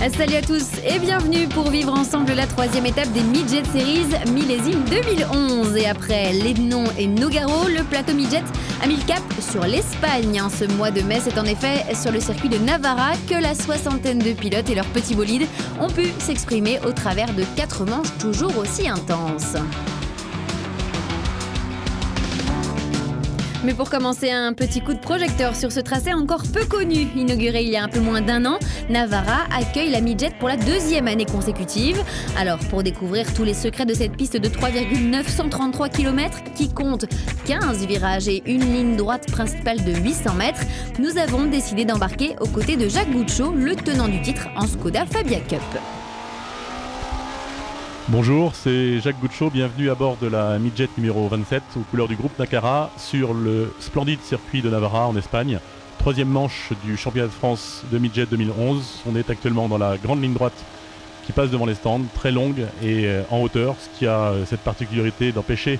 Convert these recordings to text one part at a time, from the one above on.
Salut à tous et bienvenue pour vivre ensemble la troisième étape des Midget Series millésime 2011. Et après Lénon et Nogaro, le plateau Midget a mis le cap sur l'Espagne. Ce mois de mai, c'est en effet sur le circuit de Navarra que la soixantaine de pilotes et leurs petits bolides ont pu s'exprimer au travers de 4 manches toujours aussi intenses. Mais pour commencer, un petit coup de projecteur sur ce tracé encore peu connu. Inauguré il y a un peu moins d'1 an, Navarra accueille la Midget pour la 2e année consécutive. Alors, pour découvrir tous les secrets de cette piste de 3,933 km qui compte 15 virages et une ligne droite principale de 800 mètres, nous avons décidé d'embarquer aux côtés de Jacques Goucho, le tenant du titre en Skoda Fabia Cup. Bonjour, c'est Jacques Goucho, bienvenue à bord de la Midget numéro 27 aux couleurs du groupe Nacara sur le splendide circuit de Navarra en Espagne. 3e manche du championnat de France de Midget 2011. On est actuellement dans la grande ligne droite qui passe devant les stands, très longue et en hauteur, ce qui a cette particularité d'empêcher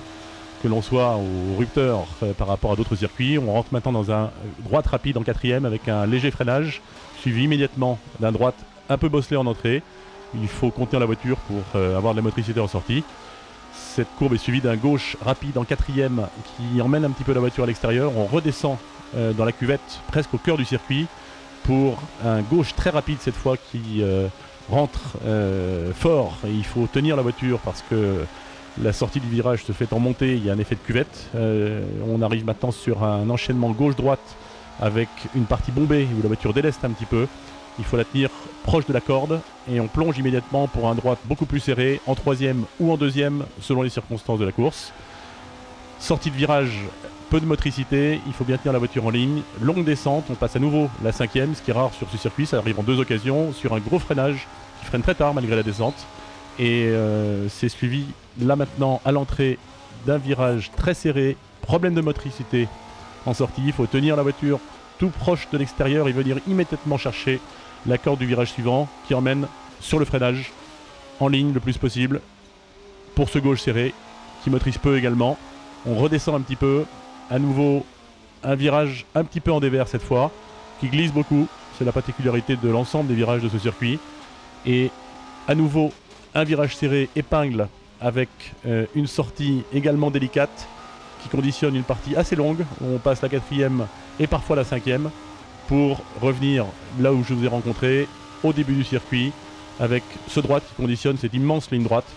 que l'on soit au rupteur par rapport à d'autres circuits. On rentre maintenant dans un droite rapide en 4e avec un léger freinage, suivi immédiatement d'un droite un peu bosselé en entrée. Il faut contenir la voiture pour avoir de la motricité en sortie. Cette courbe est suivie d'un gauche rapide en 4e qui emmène un petit peu la voiture à l'extérieur. On redescend dans la cuvette presque au cœur du circuit pour un gauche très rapide cette fois qui rentre fort. Et il faut tenir la voiture parce que la sortie du virage se fait en montée, il y a un effet de cuvette. On arrive maintenant sur un enchaînement gauche-droite avec une partie bombée où la voiture déleste un petit peu. Il faut la tenir proche de la corde et on plonge immédiatement pour un droite beaucoup plus serré, en 3e ou en 2e selon les circonstances de la course. Sortie de virage, peu de motricité, il faut bien tenir la voiture en ligne. Longue descente, on passe à nouveau la 5e, ce qui est rare sur ce circuit, ça arrive en 2 occasions, sur un gros freinage qui freine très tard malgré la descente. Et c'est suivi là maintenant à l'entrée d'un virage très serré, problème de motricité en sortie, il faut tenir la voiture tout proche de l'extérieur et venir immédiatement chercher la corde du virage suivant qui emmène sur le freinage en ligne le plus possible pour ce gauche serré qui motrice peu également. On redescend un petit peu, à nouveau un virage un petit peu en dévers cette fois qui glisse beaucoup, c'est la particularité de l'ensemble des virages de ce circuit, et à nouveau un virage serré épingle avec une sortie également délicate qui conditionne une partie assez longue où on passe la 4e et parfois la 5e pour revenir là où je vous ai rencontré au début du circuit avec ce droite qui conditionne cette immense ligne droite.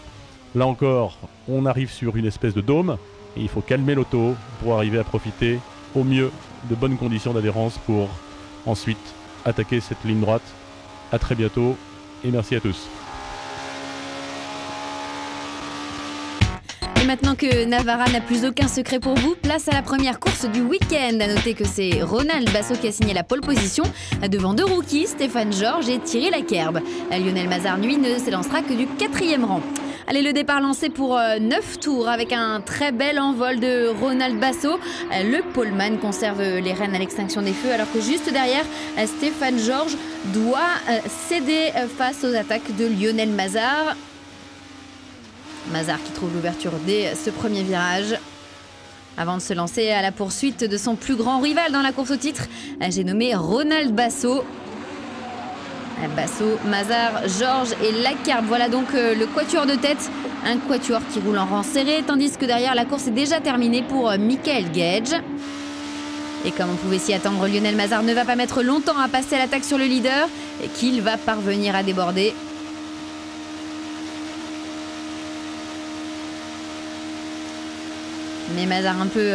Là encore, on arrive sur une espèce de dôme et il faut calmer l'auto pour arriver à profiter au mieux de bonnes conditions d'adhérence pour ensuite attaquer cette ligne droite. À très bientôt et merci à tous. Et maintenant que Navarra n'a plus aucun secret pour vous, place à la première course du week-end. A noter que c'est Ronald Basso qui a signé la pole position devant 2 rookies, Stéphane Georges et Thierry Lakerbe. Lionel Mazar, lui, ne s'élancera que du 4e rang. Allez, le départ lancé pour 9 tours avec un très bel envol de Ronald Basso. Le poleman conserve les rênes à l'extinction des feux alors que juste derrière, Stéphane Georges doit céder face aux attaques de Lionel Mazar. Mazar qui trouve l'ouverture dès ce premier virage. Avant de se lancer à la poursuite de son plus grand rival dans la course au titre, j'ai nommé Ronald Basso. Basso, Mazar, Georges et Lakerbe. Voilà donc le quatuor de tête. Un quatuor qui roule en rang serré, tandis que derrière la course est déjà terminée pour Michael Gage. Et comme on pouvait s'y attendre, Lionel Mazar ne va pas mettre longtemps à passer à l'attaque sur le leader et qu'il va parvenir à déborder. Mais Mazar, un peu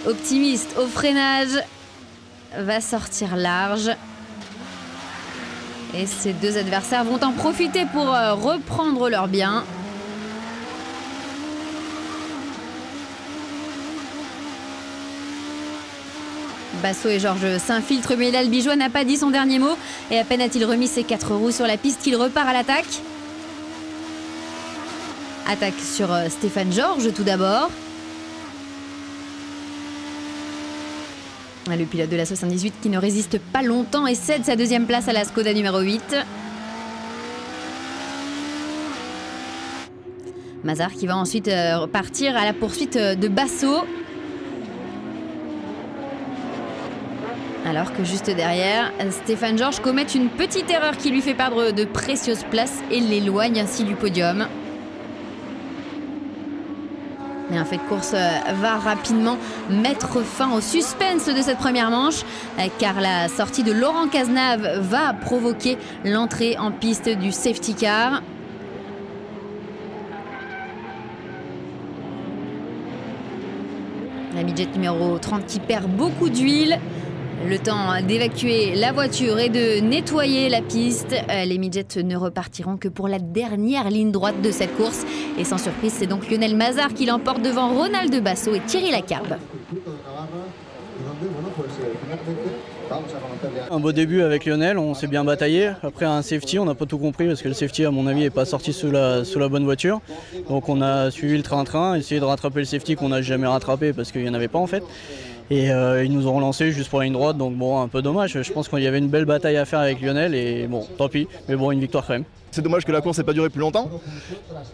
optimiste au freinage, va sortir large. Et ses 2 adversaires vont en profiter pour reprendre leurs biens. Basso et Georges s'infiltrent, mais l'Albigeois n'a pas dit son dernier mot. Et à peine a-t-il remis ses 4 roues sur la piste qu'il repart à l'attaque. Attaque sur Stéphane Georges tout d'abord. Le pilote de la 78 qui ne résiste pas longtemps et cède sa 2e place à la Skoda numéro 8. Mazar qui va ensuite partir à la poursuite de Basso. Alors que juste derrière, Stéphane Georges commet une petite erreur qui lui fait perdre de précieuses places et l'éloigne ainsi du podium. Et un fait de course va rapidement mettre fin au suspense de cette première manche, car la sortie de Laurent Cazenave va provoquer l'entrée en piste du safety car. La midget numéro 30 qui perd beaucoup d'huile. Le temps d'évacuer la voiture et de nettoyer la piste. Les midgets ne repartiront que pour la dernière ligne droite de cette course. Et sans surprise, c'est donc Lionel Mazar qui l'emporte devant Ronald Basso et Thierry Lacarbe. Un beau début avec Lionel, on s'est bien bataillé. Après un safety, on n'a pas tout compris parce que le safety à mon avis n'est pas sorti sous la bonne voiture. Donc on a suivi le train-train, essayé de rattraper le safety qu'on n'a jamais rattrapé parce qu'il n'y en avait pas en fait. Et ils nous ont relancé juste pour la ligne droite, donc bon, un peu dommage. Je pense qu'il y avait une belle bataille à faire avec Lionel et bon, tant pis, mais bon, une victoire quand même. C'est dommage que la course n'ait pas duré plus longtemps,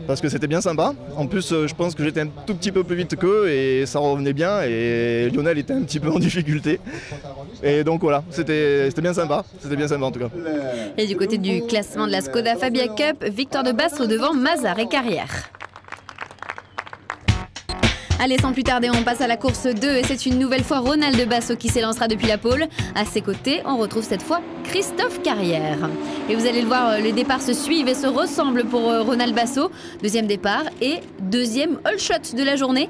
parce que c'était bien sympa. En plus, je pense que j'étais un tout petit peu plus vite qu'eux et ça revenait bien et Lionel était un petit peu en difficulté. Et donc voilà, c'était bien sympa en tout cas. Et du côté du classement de la Skoda Fabia Cup, victoire de Basso devant Mazar et Carrière. Allez, sans plus tarder, on passe à la course 2 et c'est une nouvelle fois Ronald Basso qui s'élancera depuis la pole. À ses côtés, on retrouve cette fois Christophe Carrière. Et vous allez le voir, les départs se suivent et se ressemblent pour Ronald Basso. Deuxième départ et deuxième all shot de la journée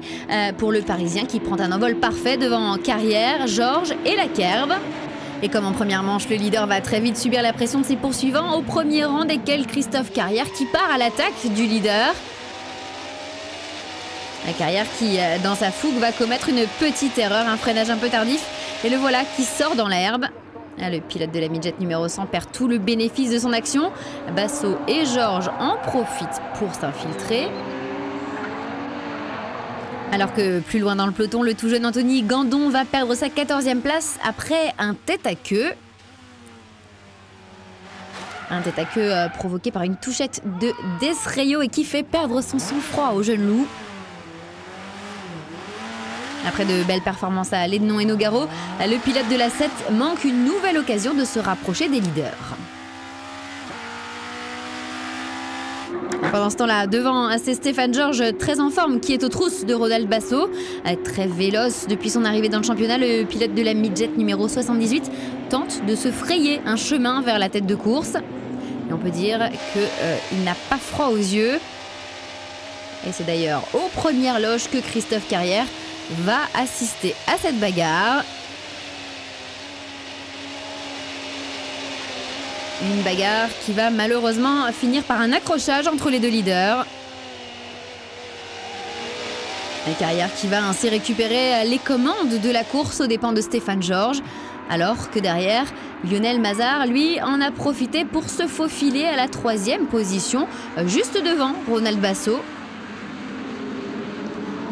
pour le Parisien qui prend un envol parfait devant Carrière, Georges et Lacarbe. Et comme en première manche, le leader va très vite subir la pression de ses poursuivants, au premier rang desquels Christophe Carrière qui part à l'attaque du leader. La Carrière qui, dans sa fougue, va commettre une petite erreur, un freinage un peu tardif. Et le voilà qui sort dans l'herbe. Le pilote de la midget numéro 100 perd tout le bénéfice de son action. Basso et Georges en profitent pour s'infiltrer. Alors que plus loin dans le peloton, le tout jeune Anthony Gandon va perdre sa 14e place après un tête-à-queue. Un tête-à-queue provoqué par une touchette de Desrayo et qui fait perdre son sang-froid au jeune loup. Après de belles performances à Lédenon et Nogaro, le pilote de la 7 manque une nouvelle occasion de se rapprocher des leaders. Pendant ce temps-là, devant, c'est Stéphane Georges, très en forme, qui est aux trousses de Ronald Basso. Très véloce depuis son arrivée dans le championnat, le pilote de la midget numéro 78 tente de se frayer un chemin vers la tête de course. Et on peut dire qu'il n'a pas froid aux yeux. Et c'est d'ailleurs aux premières loges que Christophe Carrière va assister à cette bagarre. Une bagarre qui va malheureusement finir par un accrochage entre les deux leaders. La Carrière qui va ainsi récupérer les commandes de la course aux dépens de Stéphane Georges. Alors que derrière, Lionel Mazar, lui, en a profité pour se faufiler à la 3e position, juste devant Ronald Basso.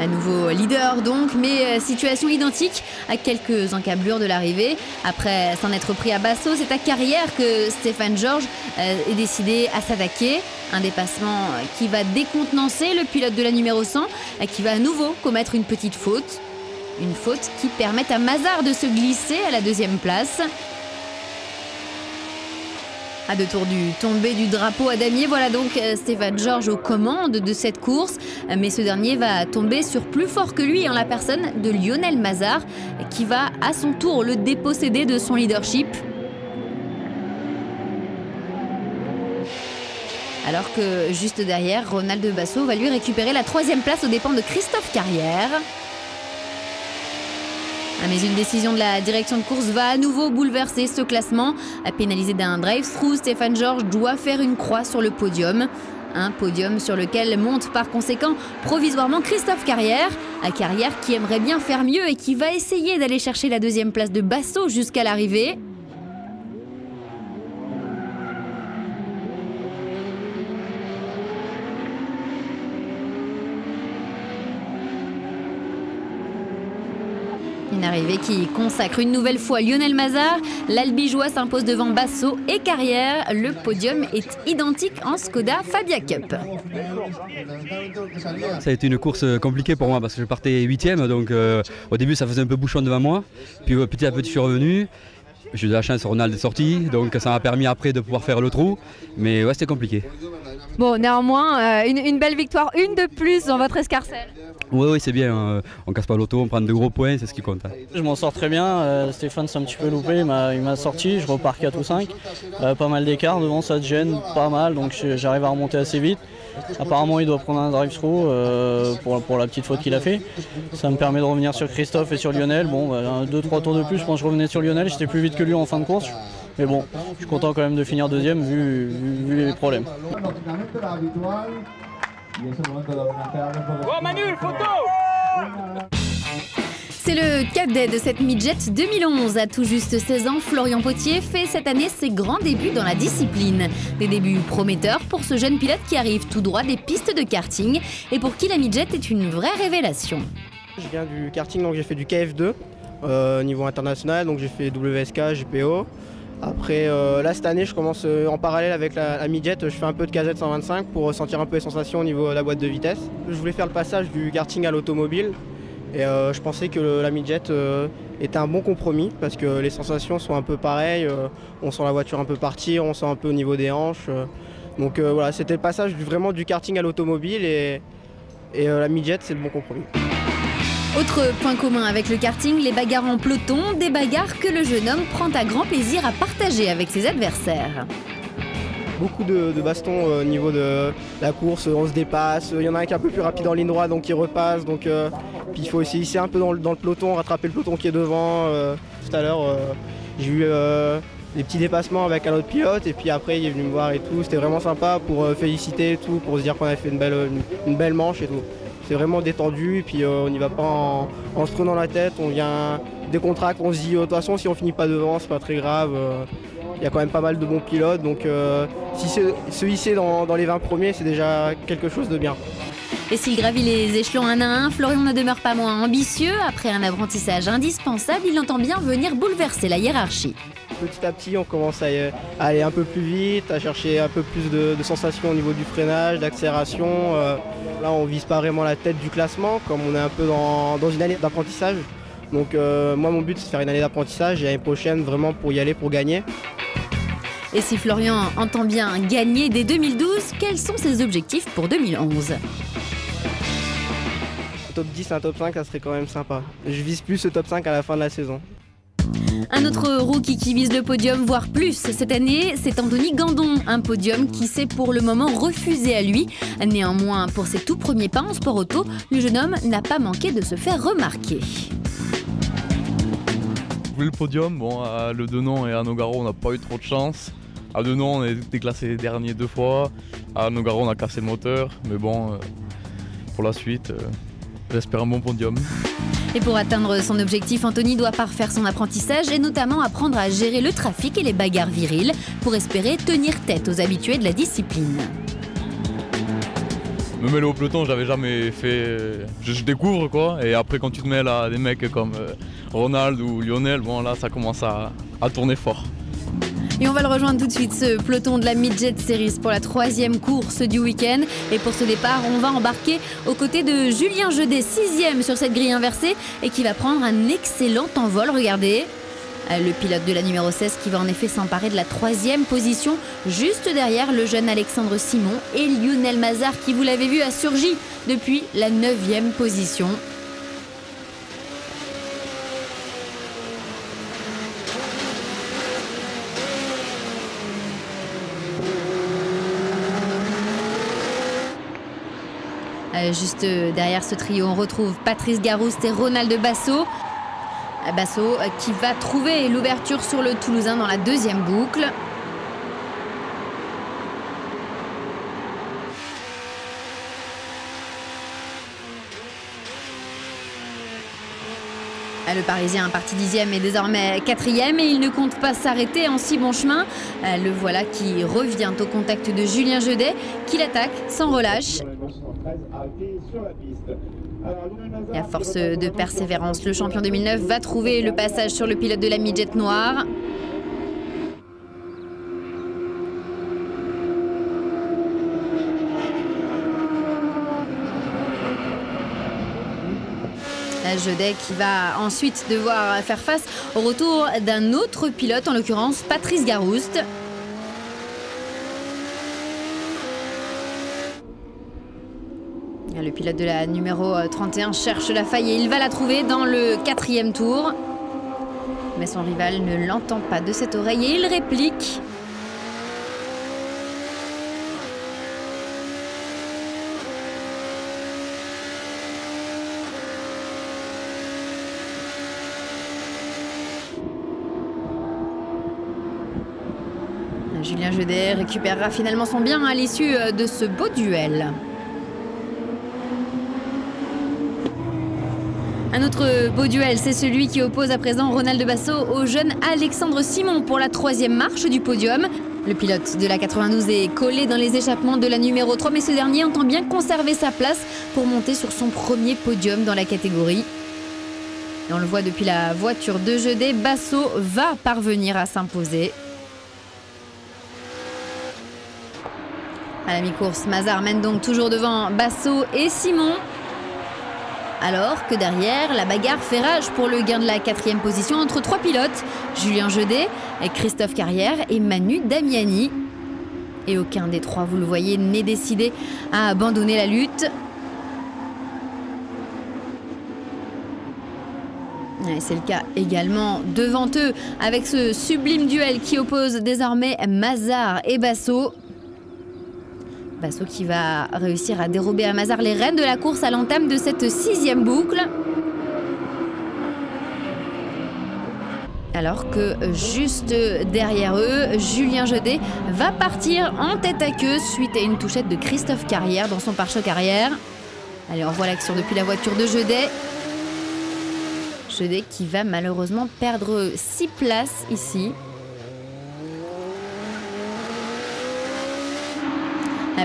Un nouveau leader donc, mais situation identique à quelques encablures de l'arrivée. Après s'en être pris à Basso, c'est à Carrière que Stéphane Georges est décidé à s'attaquer. Un dépassement qui va décontenancer le pilote de la numéro 100, qui va à nouveau commettre une petite faute. Une faute qui permet à Mazar de se glisser à la 2e place. À 2 tours du tombé du drapeau à damier, voilà donc Stéphane Georges aux commandes de cette course. Mais ce dernier va tomber sur plus fort que lui en la personne de Lionel Mazar, qui va à son tour le déposséder de son leadership. Alors que juste derrière, Ronald Basso va lui récupérer la 3e place aux dépens de Christophe Carrière. Mais une décision de la direction de course va à nouveau bouleverser ce classement. Pénalisé d'un drive-through, Stéphane Georges doit faire une croix sur le podium. Un podium sur lequel monte par conséquent provisoirement Christophe Carrière. Un Carrière qui aimerait bien faire mieux et qui va essayer d'aller chercher la 2e place de Basso jusqu'à l'arrivée. Une arrivée qui consacre une nouvelle fois Lionel Mazar. L'Albigeois s'impose devant Basso et Carrière. Le podium est identique en Skoda Fabia Cup. Ça a été une course compliquée pour moi parce que je partais 8e, donc au début ça faisait un peu bouchon devant moi. Puis petit à petit je suis revenu. J'ai eu de la chance, Ronald est sorti, donc ça m'a permis après de pouvoir faire le trou. Mais ouais, c'était compliqué. Bon, néanmoins, une belle victoire, une de plus dans votre escarcelle. Oui, c'est bien. On casse pas l'auto, on prend de gros points, c'est ce qui compte. Je m'en sors très bien. Stéphane s'est un petit peu loupé, il m'a sorti. Je repars 4 ou 5. Pas mal d'écart devant, ça te gêne pas mal, donc j'arrive à remonter assez vite. Apparemment, il doit prendre un drive-through pour la petite faute qu'il a fait. Ça me permet de revenir sur Christophe et sur Lionel. Bon, 2-3 tours de plus, je pense que je revenais sur Lionel. J'étais plus vite que lui en fin de course. Mais bon, je suis content quand même de finir deuxième vu les problèmes. Oh Manu, photo! C'est le cadet de cette midget 2011. À tout juste 16 ans, Florian Potier fait cette année ses grands débuts dans la discipline. Des débuts prometteurs pour ce jeune pilote qui arrive tout droit des pistes de karting et pour qui la midget est une vraie révélation. Je viens du karting, donc j'ai fait du KF2 niveau international, donc j'ai fait WSK, GPO. Après, là cette année, je commence en parallèle avec la midget, je fais un peu de KZ 125 pour sentir un peu les sensations au niveau de la boîte de vitesse. Je voulais faire le passage du karting à l'automobile et je pensais que la midget était un bon compromis parce que les sensations sont un peu pareilles, on sent la voiture un peu partir, on sent un peu au niveau des hanches. Donc voilà, c'était le passage vraiment du karting à l'automobile et la midget c'est le bon compromis. Autre point commun avec le karting, les bagarres en peloton, des bagarres que le jeune homme prend à grand plaisir à partager avec ses adversaires. Beaucoup de bastons au niveau de la course, on se dépasse, il y en a un qui est un peu plus rapide en ligne droite donc il repasse, donc, puis il faut essayer un peu dans le peloton, rattraper le peloton qui est devant. Tout à l'heure j'ai eu des petits dépassements avec un autre pilote et puis après il est venu me voir et tout, c'était vraiment sympa pour féliciter et tout, pour se dire qu'on avait fait une belle manche et tout. C'est vraiment détendu et puis on n'y va pas en se prenant la tête, on vient dès qu'on traque, on se dit de toute façon si on finit pas devant c'est pas très grave. Il y a quand même pas mal de bons pilotes, donc si se hisser dans les 20 premiers, c'est déjà quelque chose de bien. Et s'il gravit les échelons un à un, Florian ne demeure pas moins ambitieux. Après un apprentissage indispensable, il entend bien venir bouleverser la hiérarchie. Petit à petit, on commence à aller un peu plus vite, à chercher un peu plus de sensations au niveau du freinage, d'accélération. Là, on vise pas vraiment la tête du classement, comme on est un peu dans une année d'apprentissage. Donc moi, mon but, c'est de faire une année d'apprentissage et l'année prochaine, vraiment pour y aller, pour gagner. Et si Florian entend bien gagner dès 2012, quels sont ses objectifs pour 2011 ? Un top 10, un top 5, ça serait quand même sympa. Je vise plus ce top 5 à la fin de la saison. Un autre rookie qui vise le podium, voire plus, cette année, c'est Anthony Gandon. Un podium qui s'est pour le moment refusé à lui. Néanmoins, pour ses tout premiers pas en sport auto, le jeune homme n'a pas manqué de se faire remarquer. Le podium, bon, à Le Denon et à Nogaro, on n'a pas eu trop de chance. À Denon, on a été classé dernier 2 fois. À Nogaro, on a cassé le moteur. Mais bon, pour la suite, j'espère un bon podium. Et pour atteindre son objectif, Anthony doit parfaire son apprentissage et notamment apprendre à gérer le trafic et les bagarres viriles pour espérer tenir tête aux habitués de la discipline. Me mêler au peloton, j'avais jamais fait. Je découvre quoi. Et après, quand tu te mêles à des mecs comme Ronald ou Lionel, bon là, ça commence à tourner fort. Et on va le rejoindre tout de suite, ce peloton de la Midget Series pour la 3e course du week-end. Et pour ce départ, on va embarquer aux côtés de Julien Jedet, 6e sur cette grille inversée et qui va prendre un excellent envol. Regardez, le pilote de la numéro 16 qui va en effet s'emparer de la 3e position, juste derrière le jeune Alexandre Simon et Lionel Mazar qui, vous l'avez vu, a surgi depuis la 9e position. Juste derrière ce trio, on retrouve Patrice Garouste et Ronald Basso. Basso qui va trouver l'ouverture sur le Toulousain dans la 2e boucle. Le Parisien, parti 10e, est désormais 4e et il ne compte pas s'arrêter en si bon chemin. Le voilà qui revient au contact de Julien Jedet, qui l'attaque sans relâche. Et à force de persévérance, le champion 2009 va trouver le passage sur le pilote de la midget noire. Jeudet qui va ensuite devoir faire face au retour d'un autre pilote, en l'occurrence Patrice Garouste. Le pilote de la numéro 31 cherche la faille et il va la trouver dans le 4e tour. Mais son rival ne l'entend pas de cette oreille et il réplique. Julien Jeudet récupérera finalement son bien à l'issue de ce beau duel. Un autre beau duel, c'est celui qui oppose à présent Ronald Basso au jeune Alexandre Simon pour la 3e marche du podium. Le pilote de la 92 est collé dans les échappements de la numéro 3, mais ce dernier entend bien conserver sa place pour monter sur son premier podium dans la catégorie. Et on le voit depuis la voiture de Jeudet, Basso va parvenir à s'imposer. À la mi-course, Mazar mène donc toujours devant Basso et Simon. Alors que derrière, la bagarre fait rage pour le gain de la 4e position entre 3 pilotes, Julien Jeudet, Christophe Carrière et Manu Damiani. Et aucun des 3, vous le voyez, n'est décidé à abandonner la lutte. Et c'est le cas également devant eux, avec ce sublime duel qui oppose désormais Mazar et Basso. Basso qui va réussir à dérober à Mazar les rênes de la course à l'entame de cette 6e boucle. Alors que juste derrière eux, Julien Jeudet va partir en tête à queue suite à une touchette de Christophe Carrière dans son pare-choc arrière. Allez, on voit l'action depuis la voiture de Jeudet. Jeudet qui va malheureusement perdre 6 places ici.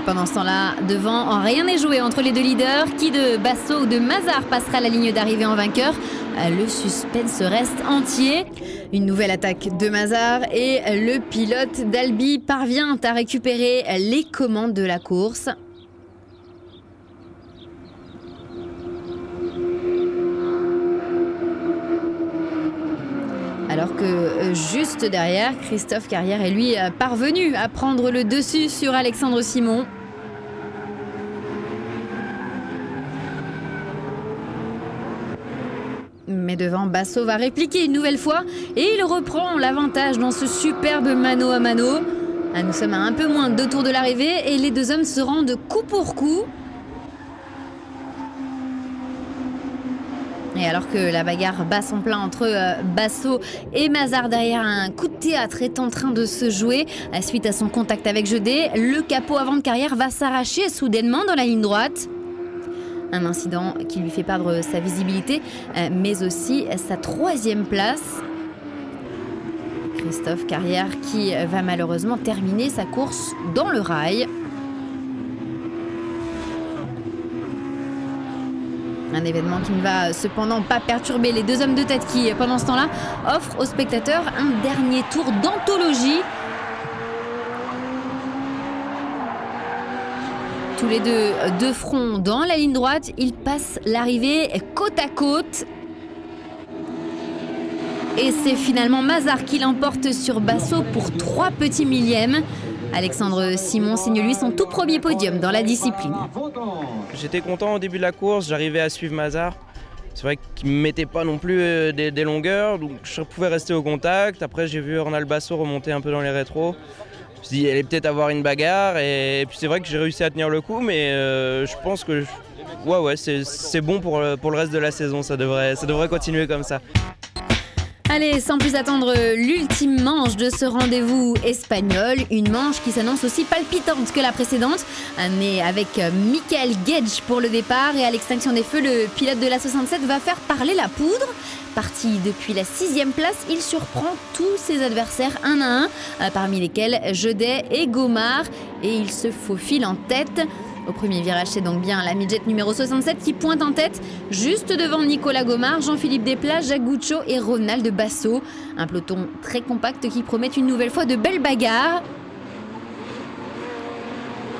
Pendant ce temps-là, devant, rien n'est joué entre les 2 leaders. Qui de Basso ou de Mazar passera la ligne d'arrivée en vainqueur? Le suspense reste entier. Une nouvelle attaque de Mazar et le pilote d'Albi parvient à récupérer les commandes de la course. Alors que juste derrière, Christophe Carrière est lui parvenu à prendre le dessus sur Alexandre Simon. Mais devant, Basso va répliquer une nouvelle fois et il reprend l'avantage dans ce superbe mano à mano. Nous sommes à un peu moins de 2 tours de l'arrivée et les 2 hommes se rendent coup pour coup. Et alors que la bagarre bat son plein entre Basso et Mazar derrière, un coup de théâtre est en train de se jouer. Suite à son contact avec Jeudet, le capot avant de Carrière va s'arracher soudainement dans la ligne droite. Un incident qui lui fait perdre sa visibilité, mais aussi sa 3e place. Christophe Carrière qui va malheureusement terminer sa course dans le rail. Un événement qui ne va cependant pas perturber les 2 hommes de tête qui, pendant ce temps-là, offrent aux spectateurs un dernier tour d'anthologie. Tous les deux de front dans la ligne droite, ils passent l'arrivée côte à côte. Et c'est finalement Mazar qui l'emporte sur Basso pour 3 petits millièmes. Alexandre Simon signe lui son tout premier podium dans la discipline. J'étais content au début de la course, j'arrivais à suivre Mazar. C'est vrai qu'il ne me mettait pas non plus des longueurs, donc je pouvais rester au contact. Après j'ai vu Ronald Basso remonter un peu dans les rétros. Je me suis dit, elle allait peut-être avoir une bagarre. Et puis c'est vrai que j'ai réussi à tenir le coup, mais je pense que ouais, c'est bon pour le reste de la saison. Ça devrait continuer comme ça. Allez, sans plus attendre, l'ultime manche de ce rendez-vous espagnol. Une manche qui s'annonce aussi palpitante que la précédente. Mais avec Michael Gage pour le départ et à l'extinction des feux, le pilote de la 67 va faire parler la poudre. Parti depuis la 6e place, il surprend tous ses adversaires un à un, parmi lesquels Jeudet et Gomard. Et il se faufile en tête. Au premier virage, c'est donc bien la midget numéro 67 qui pointe en tête, juste devant Nicolas Gomard, Jean-Philippe Desplats, Jacques Goucho et Ronald Basso. Un peloton très compact qui promet une nouvelle fois de belles bagarres.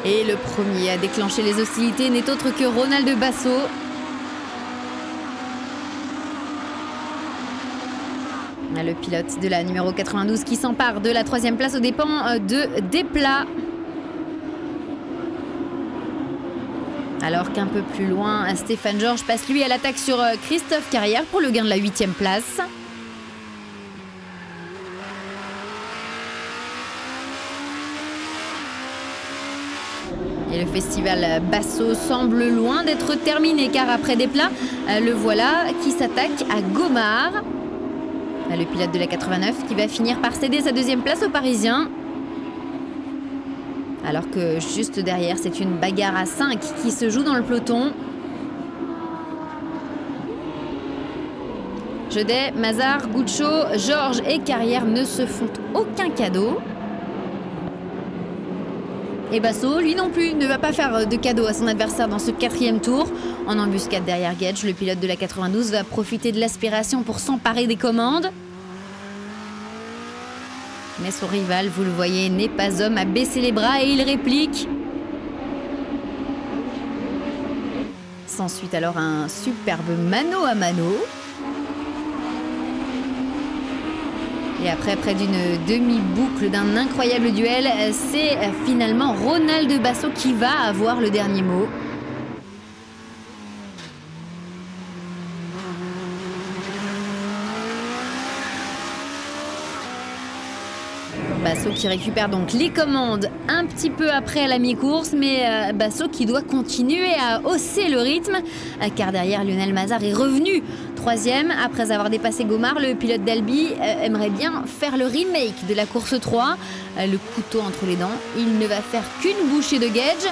Et le premier à déclencher les hostilités n'est autre que Ronald Basso. Le pilote de la numéro 92 qui s'empare de la 3e place aux dépens de Desplat. Alors qu'un peu plus loin, Stéphane Georges passe lui à l'attaque sur Christophe Carrière pour le gain de la 8e place. Et le festival Basso semble loin d'être terminé car après Desplat, le voilà qui s'attaque à Gomard. Le pilote de la 89 qui va finir par céder sa 2e place aux Parisiens. Alors que juste derrière, c'est une bagarre à 5 qui se joue dans le peloton. Jeudet, Mazard, Goucho, Georges et Carrière ne se font aucun cadeau. Et Basso, lui non plus, ne va pas faire de cadeau à son adversaire dans ce 4e tour. En embuscade derrière Gedge, le pilote de la 92 va profiter de l'aspiration pour s'emparer des commandes. Mais son rival, vous le voyez, n'est pas homme à baisser les bras et il réplique. S'ensuit alors un superbe mano à mano. Et après près d'une demi-boucle d'un incroyable duel, c'est finalement Ronald Basso qui va avoir le dernier mot. Basso qui récupère donc les commandes un petit peu après la mi-course, mais Basso qui doit continuer à hausser le rythme car derrière Lionel Mazard est revenu 3e. Après avoir dépassé Gomard, le pilote d'Albi aimerait bien faire le remake de la course 3. Le couteau entre les dents, il ne va faire qu'une bouchée de Gedge.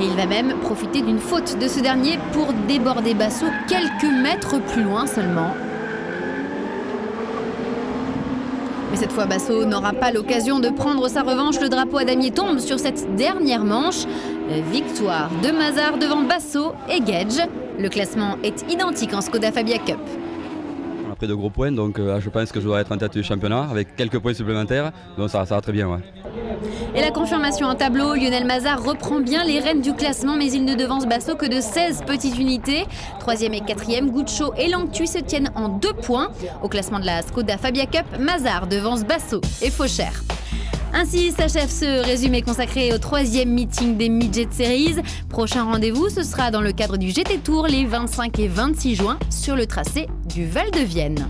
Et il va même profiter d'une faute de ce dernier pour déborder Basso quelques mètres plus loin seulement. Mais cette fois, Basso n'aura pas l'occasion de prendre sa revanche. Le drapeau à damier tombe sur cette dernière manche. Victoire de Mazard devant Basso et Gedge. Le classement est identique en Skoda Fabia Cup. On a pris de gros points, donc je pense que je dois être en tête du championnat avec quelques points supplémentaires. Donc ça va très bien. Ouais. Et la confirmation en tableau, Lionel Mazard reprend bien les rênes du classement, mais il ne devance Basso que de 16 petites unités. 3e et 4e, Goucho et Langtuy se tiennent en 2 points. Au classement de la Skoda Fabia Cup, Mazard devance Basso et Faucher. Ainsi s'achève ce résumé consacré au 3e meeting des Midget Series. Prochain rendez-vous, ce sera dans le cadre du GT Tour les 25 et 26 juin sur le tracé du Val de Vienne.